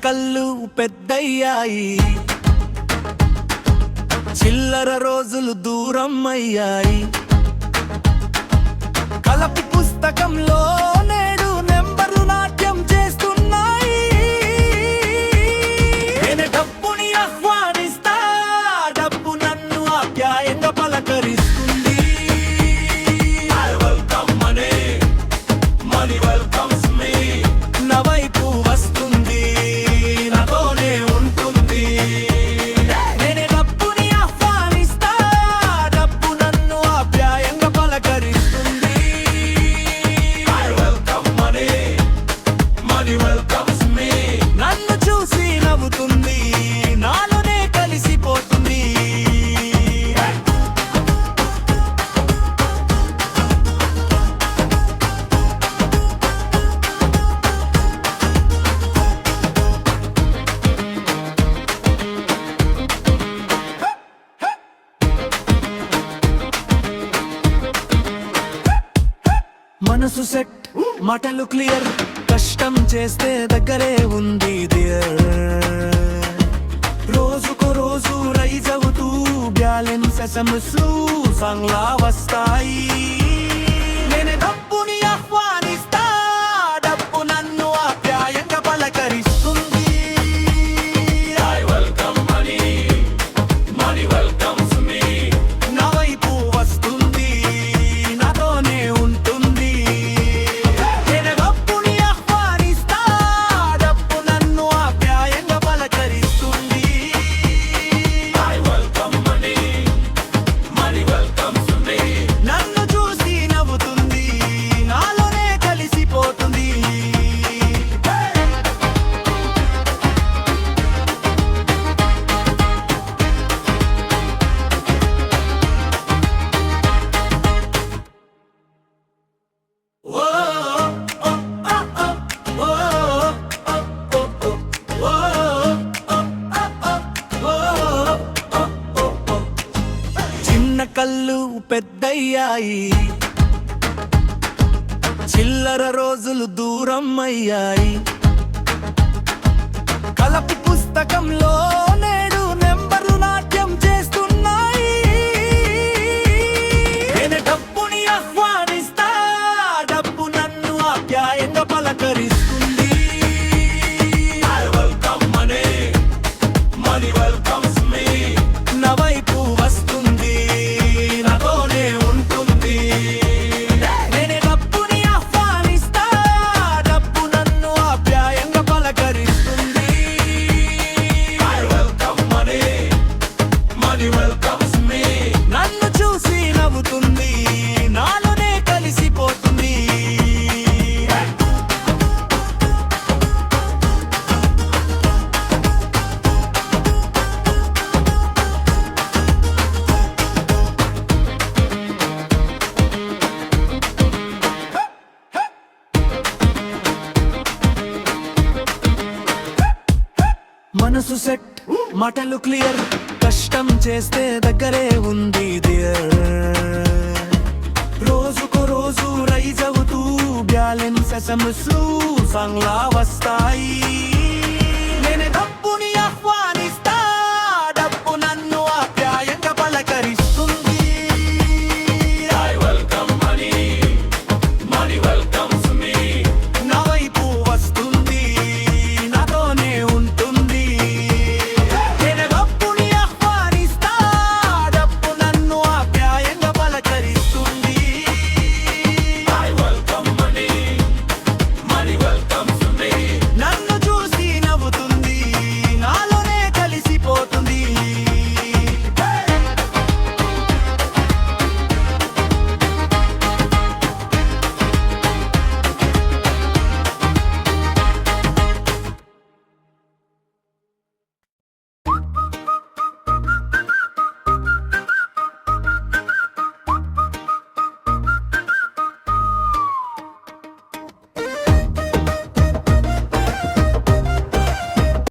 కళ్ళు పెద్దయ్యాయి, చిల్లర రోజులు దూరం అయ్యాయి. కలపు పుస్తకంలో నేడు నెంబర్లు నాట్యం చేస్తున్నాయి. నేను డబ్బుని ఆహ్వానిస్తా, డబ్బు నన్ను ఆప్యాయంగా పలకరిస్తుంది. I welcome money, money welcomes me. నా వైపు వస్తుంది, నాతోనే ఉంటుంది. నేను డబ్బుని ఆహ్వానిస్తా, డబ్బు నన్ను ఆప్యాయంగా పలకరిస్తుంది. I welcome money, money welcomes me. నన్ను చూసి నవ్వుతుంది, నాలోనే కలిసిపోతుంది. మనసు సెట్, మాటలు క్లియర్, కష్టం చేస్తే దగ్గరే ఉంది డియర్. రోజుకో రోజు రైజ్ అవుతూ బ్యాలెన్స్ ఎస్ఎంఎస్ సాంగ్లా వస్తాయి. నేను డబ్బుని ఆహ్వానిస్తా, డబ్బు నన్ను ఆప్యాయంగా పలకరిస్తుంది. I welcome money, money welcomes me. నా వైపు వస్తుంది, నాతోనే ఉంటుంది. నేను డబ్బుని ఆహ్వానిస్తా, డబ్బు నన్ను ఆప్యాయంగా పలకరిస్తుంది. I welcome money, money welcomes me. నన్ను చూసి నవ్వుతుంది, నాలోనే కలిసిపోతుంది. చిన్న కళ్ళు పెద్దయ్యాయి, చిల్లర రోజులు దూరం అయ్యాయి. కలపు పుస్తకంలో నేడు నెంబర్లు నాట్యం చేస్తున్నాయి. నేను డబ్బుని ఆహ్వానిస్తా, డబ్బు నన్ను ఆప్యాయంగా పలకరిస్తుంది. I welcome money, money welcomes me. నా వైపు వస్తుంది, నాతోనే ఉంటుంది. నేను డబ్బుని ఆహ్వానిస్తా, డబ్బు నన్ను ఆప్యాయంగా పలకరిస్తుంది. I welcome money, money welcomes me. నన్ను చూసి నవ్వుతుంది, నాలోనే కలిసిపోతుంది. మనసు సెట్, మాటలు క్లియర్, కష్టం చేస్తే దగ్గరే ఉంది డియర్. రోజుకో రోజు రైజ్ అవుతూ బ్యాలెన్స్ ఎస్ఎంఎస్ సాంగ్లా వస్తాయి.